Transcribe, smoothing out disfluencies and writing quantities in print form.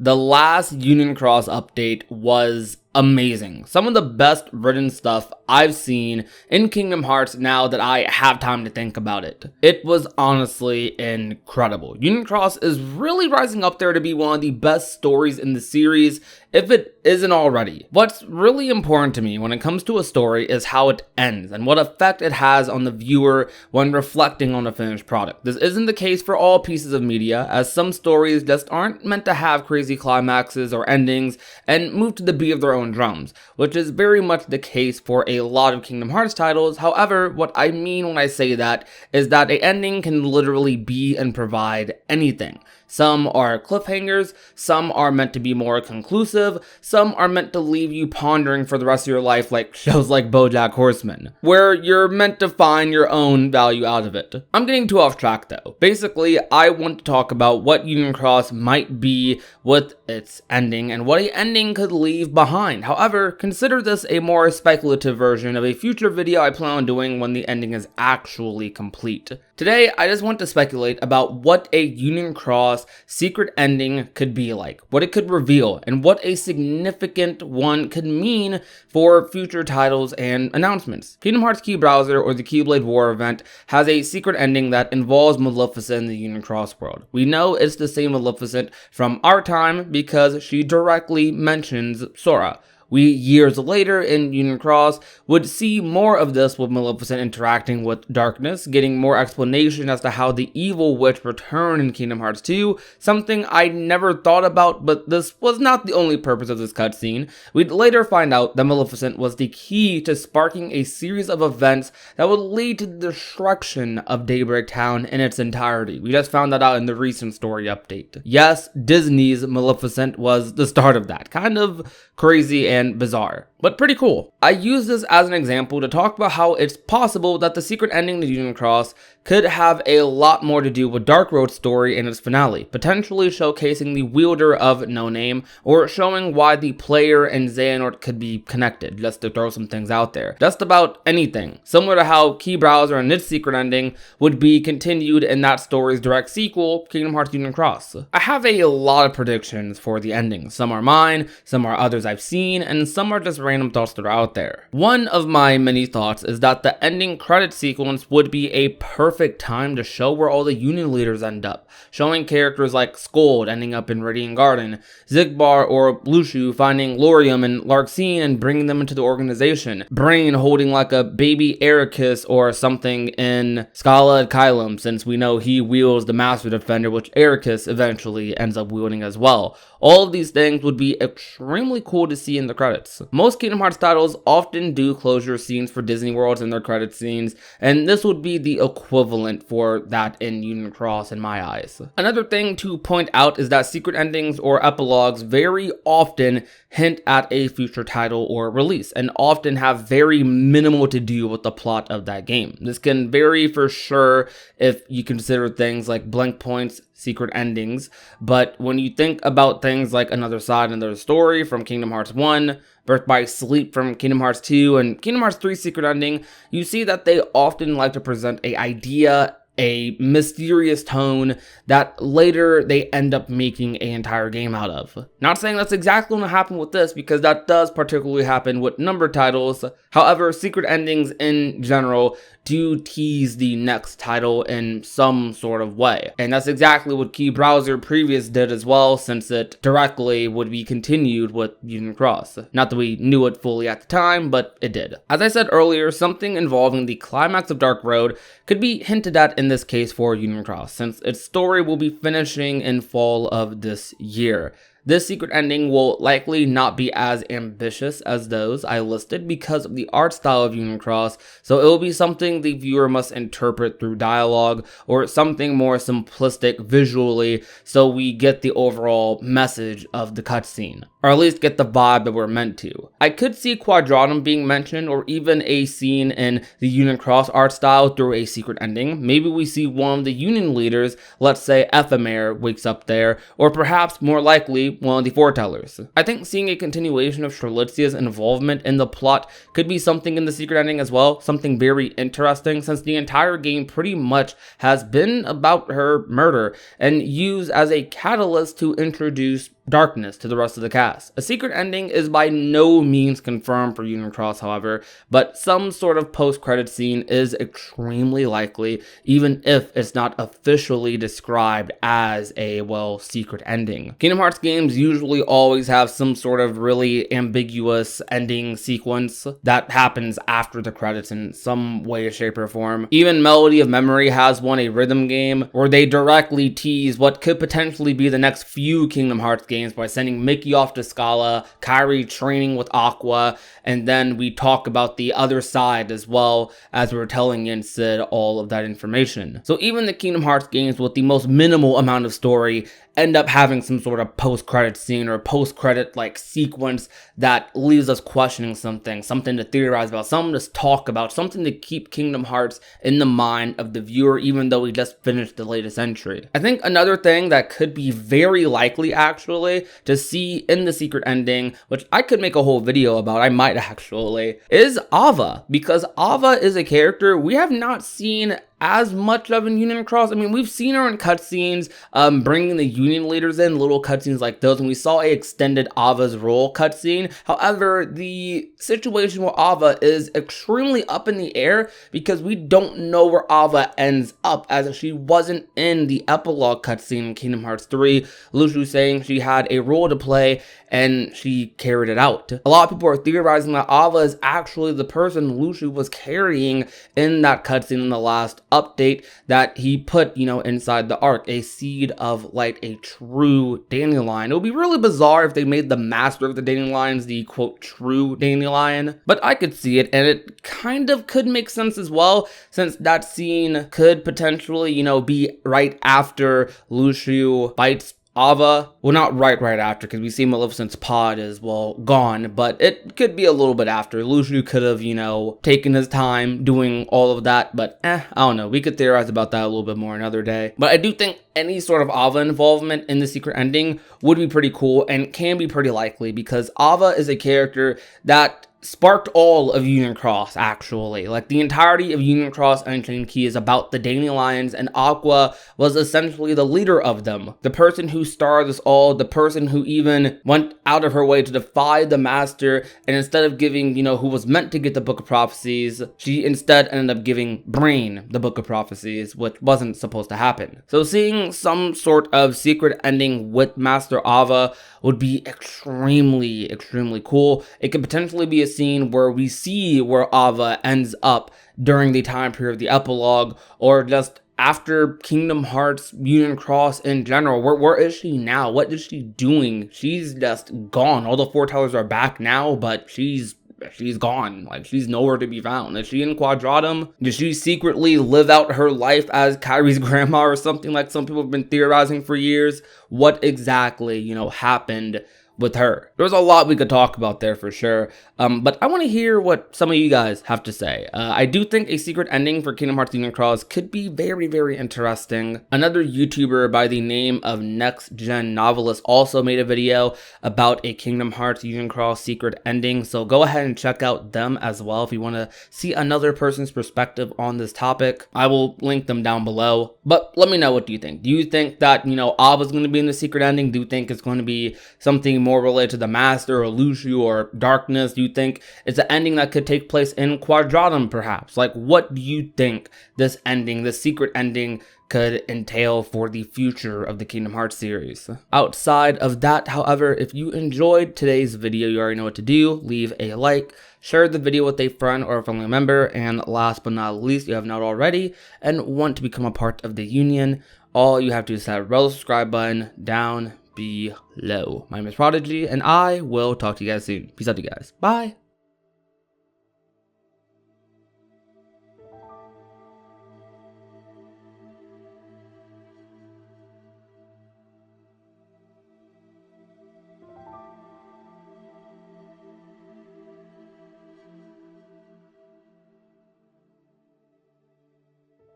The last Union Cross update was amazing. Some of the best written stuff I've seen in Kingdom Hearts now that I have time to think about it. It was honestly incredible. Union Cross is really rising up there to be one of the best stories in the series, if it isn't already. What's really important to me when it comes to a story is how it ends and what effect it has on the viewer when reflecting on the finished product. This isn't the case for all pieces of media, as some stories just aren't meant to have crazy climaxes or endings and move to the beat of their own drums, which is very much the case for a lot of Kingdom Hearts titles. However, what I mean when I say that is that an ending can literally be and provide anything. Some are cliffhangers, some are meant to be more conclusive, some are meant to leave you pondering for the rest of your life, like shows like BoJack Horseman, where you're meant to find your own value out of it. I'm getting too off track though. Basically, I want to talk about what Union Cross might be with its ending and what an ending could leave behind. However, consider this a more speculative version of a future video I plan on doing when the ending is actually complete. Today, I just want to speculate about what a Union Cross secret ending could be like, what it could reveal, and what a significant one could mean for future titles and announcements. Kingdom Hearts Key Browser, or the Keyblade War event, has a secret ending that involves Maleficent in the Union Cross world. We know it's the same Maleficent from our time because she directly mentions Sora. We, years later in Union Cross, would see more of this with Maleficent interacting with darkness, getting more explanation as to how the evil witch returned in Kingdom Hearts 2, something I never thought about, but this was not the only purpose of this cutscene. We'd later find out that Maleficent was the key to sparking a series of events that would lead to the destruction of Daybreak Town in its entirety. We just found that out in the recent story update. Yes, Disney's Maleficent was the start of that. Kind of crazy and bizarre, but pretty cool. I use this as an example to talk about how it's possible that the secret ending to Union Cross could have a lot more to do with Dark Road's story and its finale, potentially showcasing the wielder of No Name, or showing why the player and Xehanort could be connected, just to throw some things out there. Just about anything, similar to how Key Browser and its secret ending would be continued in that story's direct sequel, Kingdom Hearts Union Cross. I have a lot of predictions for the endings. Some are mine, some are others I've seen, and some are just random thoughts that are out there. One of my many thoughts is that the ending credit sequence would be a perfect time to show where all the Union leaders end up, showing characters like Scold ending up in Radiant Garden, Xigbar or Luxu finding Laurium and Larxene and bringing them into the organization, Brain holding like a baby Ericus or something in Scala and Kylum, since we know he wields the Master Defender, which Ericus eventually ends up wielding as well. All of these things would be extremely cool to see in the credits. Most Kingdom Hearts titles often do closure scenes for Disney Worlds in their credit scenes, and this would be the equivalent for that in Union Cross in my eyes. Another thing to point out is that secret endings or epilogues very often hint at a future title or release, and often have very minimal to do with the plot of that game. This can vary for sure if you consider things like blank points secret endings, but when you think about things like Another Side, Another Story from Kingdom Hearts 1, Birth by Sleep from Kingdom Hearts 2, and Kingdom Hearts 3 secret ending, you see that they often like to present an idea, a mysterious tone that later they end up making an entire game out of. Not saying that's exactly what happened with this, because that does particularly happen with numbered titles. However, secret endings in general do tease the next title in some sort of way. And that's exactly what Key Browser previous did as well, since it directly would be continued with Union Cross. Not that we knew it fully at the time, but it did. As I said earlier, something involving the climax of Dark Road could be hinted at in this case for Union Cross, since its story will be finishing in fall of this year. This secret ending will likely not be as ambitious as those I listed because of the art style of Union Cross, so it will be something the viewer must interpret through dialogue, or something more simplistic visually so we get the overall message of the cutscene, or at least get the vibe that we're meant to. I could see Quadratum being mentioned, or even a scene in the Union Cross art style through a secret ending. Maybe we see one of the Union leaders, let's say Ephemer, wakes up there, or perhaps more likely one of the foretellers. I think seeing a continuation of Strelitzia's involvement in the plot could be something in the secret ending as well, something very interesting, since the entire game pretty much has been about her murder and used as a catalyst to introduce darkness to the rest of the cast. A secret ending is by no means confirmed for Union Cross, however, but some sort of post-credit scene is extremely likely, even if it's not officially described as a, well, secret ending. Kingdom Hearts games usually always have some sort of really ambiguous ending sequence that happens after the credits in some way, shape, or form. Even Melody of Memory has one, a rhythm game, where they directly tease what could potentially be the next few Kingdom Hearts games by sending Mickey off to Scala, Kairi training with Aqua, and then we talk about the other side as well as we're telling Yin Sid all of that information. So even the Kingdom Hearts games with the most minimal amount of story end up having some sort of post-credit scene or post-credit like sequence that leaves us questioning something to theorize about, something to talk about, something to keep Kingdom Hearts in the mind of the viewer, even though we just finished the latest entry. I think another thing that could be very likely actually to see in the secret ending, which I could make a whole video about, I might actually, is Ava, because Ava is a character we have not seen as much of in Union Cross. I mean, we've seen her in cutscenes, bringing the Union leaders in, little cutscenes like those, and we saw a extended Ava's role cutscene. However, the situation with Ava is extremely up in the air because we don't know where Ava ends up, as she wasn't in the epilogue cutscene in Kingdom Hearts 3. Luxu saying she had a role to play and she carried it out. A lot of people are theorizing that Ava is actually the person Luxu was carrying in that cutscene in the last update that he put, inside the arc, a seed of light, a true dandelion. It would be really bizarre if they made the master of the dandelions the quote true dandelion, but I could see it, and it kind of could make sense as well, since that scene could potentially, be right after Luxu bites Ava. Well, not right after, because we see Maleficent's pod is, well, gone, but it could be a little bit after. Luxu could have, taken his time doing all of that, but I don't know. We could theorize about that a little bit more another day. But I do think any sort of Ava involvement in the secret ending would be pretty cool and can be pretty likely, because Ava is a character that sparked all of Union Cross, actually. Like, the entirety of Union Cross and Chain Key is about the Dandelions, and Aqua was essentially the leader of them. The person who started this all, the person who even went out of her way to defy the Master, and instead of giving, who was meant to get the Book of Prophecies, she instead ended up giving Brain the Book of Prophecies, which wasn't supposed to happen. So seeing some sort of secret ending with Master Ava would be extremely, extremely cool. It could potentially be a scene where we see where Ava ends up during the time period of the epilogue, or just after Kingdom Hearts Union Cross in general. Where is she now? What is she doing? She's just gone. All the foretellers are back now, but she's gone. Like, she's nowhere to be found. Is she in Quadratum? Did she secretly live out her life as Kairi's grandma or something, like some people have been theorizing for years? What exactly, happened with her? There's a lot we could talk about there for sure, but I want to hear what some of you guys have to say. I do think a secret ending for Kingdom Hearts Union Cross could be very, very interesting. Another YouTuber by the name of Next Gen Novelist also made a video about a Kingdom Hearts Union Cross secret ending, so go ahead and check out them as well if you want to see another person's perspective on this topic. I will link them down below, but let me know, what do you think? Do you think that, Ava's going to be in the secret ending? Do you think it's going to be something more related to the Master or Luxu or Darkness? Do you think it's an ending that could take place in Quadratum perhaps? Like, what do you think this ending, this secret ending, could entail for the future of the Kingdom Hearts series? Outside of that, however, if you enjoyed today's video, you already know what to do. Leave a like, share the video with a friend or a family member, and last but not least, if you have not already and want to become a part of the Union, all you have to do is hit that red subscribe button down below. My name is Prodigy, and I will talk to you guys soon. Peace out, you guys. Bye.